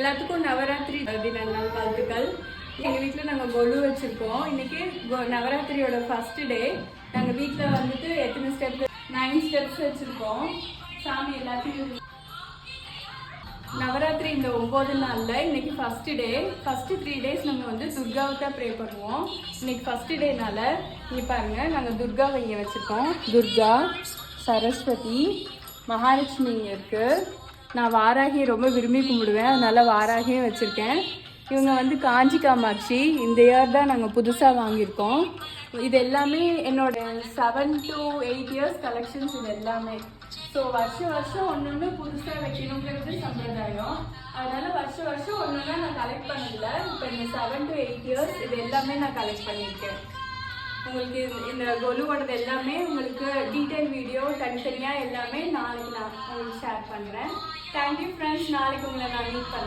எல்லாத்துக்கும் நவராத்திரி தின நல்வாழ்த்துக்கள். எங்கள் வீட்டில் நாங்கள் கொலு வச்சுருக்கோம். இன்றைக்கி நவராத்திரியோட ஃபஸ்ட்டு டே. நாங்கள் வீட்டில் வந்துட்டு எத்தனை ஸ்டெப் 9 ஸ்டெப்ஸ் வச்சுருக்கோம். சாமி எல்லாத்தையும் நவராத்திரி இந்த 9 நாளில் இன்றைக்கி ஃபஸ்ட்டு டே. ஃபஸ்ட்டு 3 days நம்ம வந்து துர்காவை தான் ப்ரே பண்ணுவோம். இன்றைக்கி ஃபஸ்ட்டு டேனால இங்கே பாருங்கள், நாங்கள் துர்காவை இங்கே வச்சுருக்கோம். துர்கா, சரஸ்வதி, மகாலட்சுமி இங்கே இருக்குது. நான் வாராகியை ரொம்ப விரும்பி கும்பிடுவேன், அதனால் வாராகியும் வச்சுருக்கேன். இவங்க வந்து காஞ்சி காமாட்சி. இந்த இயர் தான் நாங்கள் புதுசாக வாங்கியிருக்கோம். இது எல்லாமே என்னோட 7 to 8 years கலெக்ஷன்ஸ். இது எல்லாமே ஸோ வருஷம் ஒன்று புதுசாக வைக்கணுங்கிறது சம்பிரதாயம். அதனால் வருஷம் ஒன்று நான் கலெக்ட் பண்ணதில்லை. இப்போ இந்த 7 to 8 years இது எல்லாமே நான் கலெக்ட் பண்ணியிருக்கேன். உங்களுக்கு இந்த கொலுவோடது எல்லாமே உங்களுக்கு டீட்டெயில் வீடியோ தனித்தனியாக எல்லாமே நாளைக்கு நான் உங்களுக்கு ஷேர் பண்ணுறேன். Thank you friends. நாளைக்கு உங்களை நான் மீட் பண்ணுறேன்.